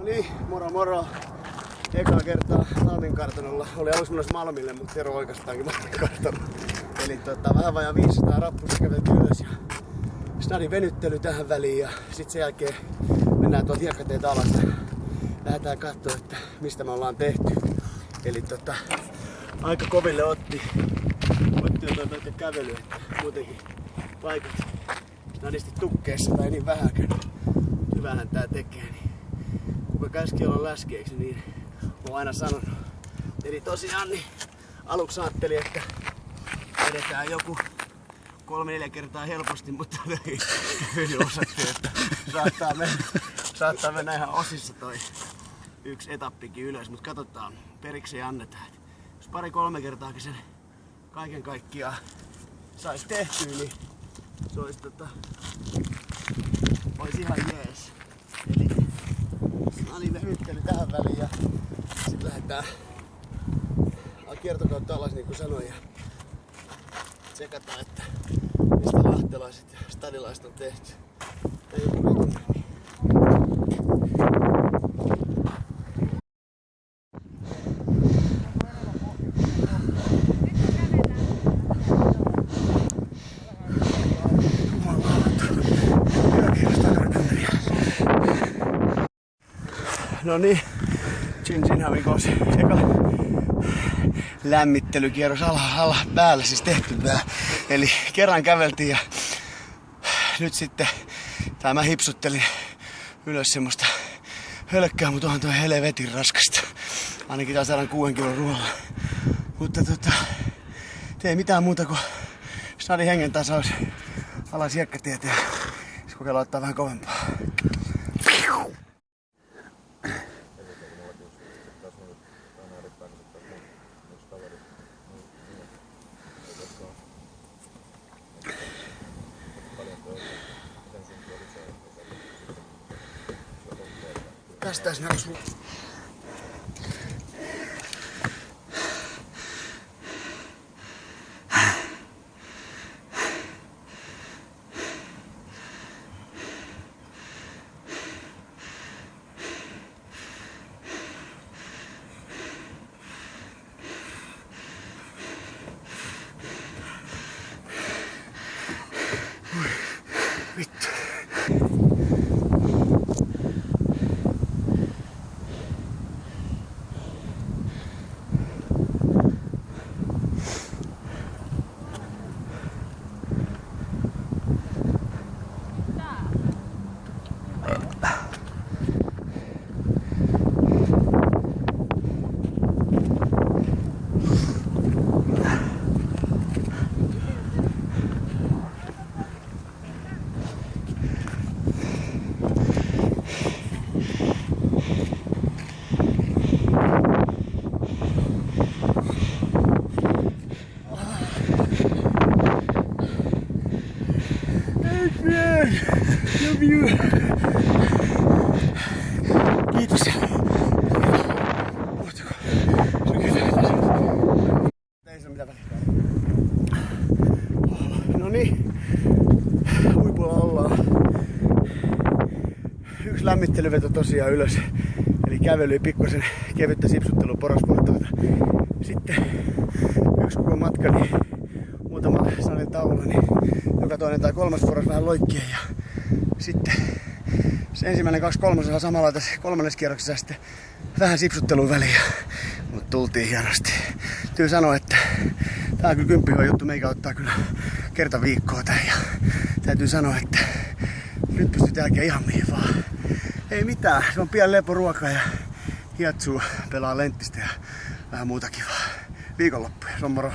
Niin, moro moro. Ekaa kertaa Malmin kartanolla. Oli aluksi menossa Malmille, mutta Tero oikeastaankin Malmin kartanolla. Eli vähän vajaa 500 rappusta käveltiin ylös ja snadin venyttely tähän väliin ja sit sen jälkeen mennään tuolta hiekkateiltä alas ja lähdetään kattoo, että mistä me ollaan tehty. Eli aika koville otti noita kävelyä, että muutenkin paikat snadisti tukkeessa tai niin vähäkään. Hyvähän tää tekee, niin kuka käski olla läskeeksi, niin oon aina sanonut. Eli tosiaan niin aluksi ajattelin, että edetään joku 3-4 kertaa helposti, mutta hyvin osattu, että saattaa mennä ihan osissa toi yksi etappikin ylös, mutta katsotaan, periksi annetaan. Jos 2-3 kertaakin sen kaiken kaikkiaan sais tehtyä, niin se olisi olisi ihan jees. Eli snadin venyttely tähän väliin ja sit lähdetään kiertokautta alas niin kuin sanoin ja tsekataan, että mistä lahtelaiset ja stadilaiset on tehty. Ja joku tunne. No niin, Chin Havikosi. Eka lämmittelykierros päällä siis tehty tää. Eli kerran käveltiin ja nyt sitten mä hipsuttelin ylös semmoista hölkkää, mutta onhan toi helvetin raskasta. Ainakin tää 106 kilon ruoalla. Mutta ei mitään muuta kuin snadin hengen tasaus alas hiekkatietä ja kokeillaan ottaa vähän kovempaa. Tästäis näkyy. Vittu. Love you. Kiitos. Ei se mitään väliä. No niin. Huipulla ollaan. Yksi lämmittelyveto tosiaan ylös. Eli kävely ja pikkusen kevyttä sipsuttelua porospuolelta. Sitten yksi koko matka, niin muutama snadin taula, niin joka toinen tai kolmas poros vähän loikkien ja sitten se ensimmäinen 2/3 samalla tässä kolmannessa kierroksessa sitten vähän sipsuttelua väliin, mutta tultiin hienosti. Täytyy sanoa, että tää on kyllä 10 hyvä juttu, meikä ottaa kyllä kerta viikkoa tän ja täytyy sanoa, että nyt pystyy jälkeen ihan mihin vaan. Ei mitään, se on pian leporuoka ja hiatsuu pelaa lenttistä ja vähän muuta kivaa. Viikonloppuja, se on moro.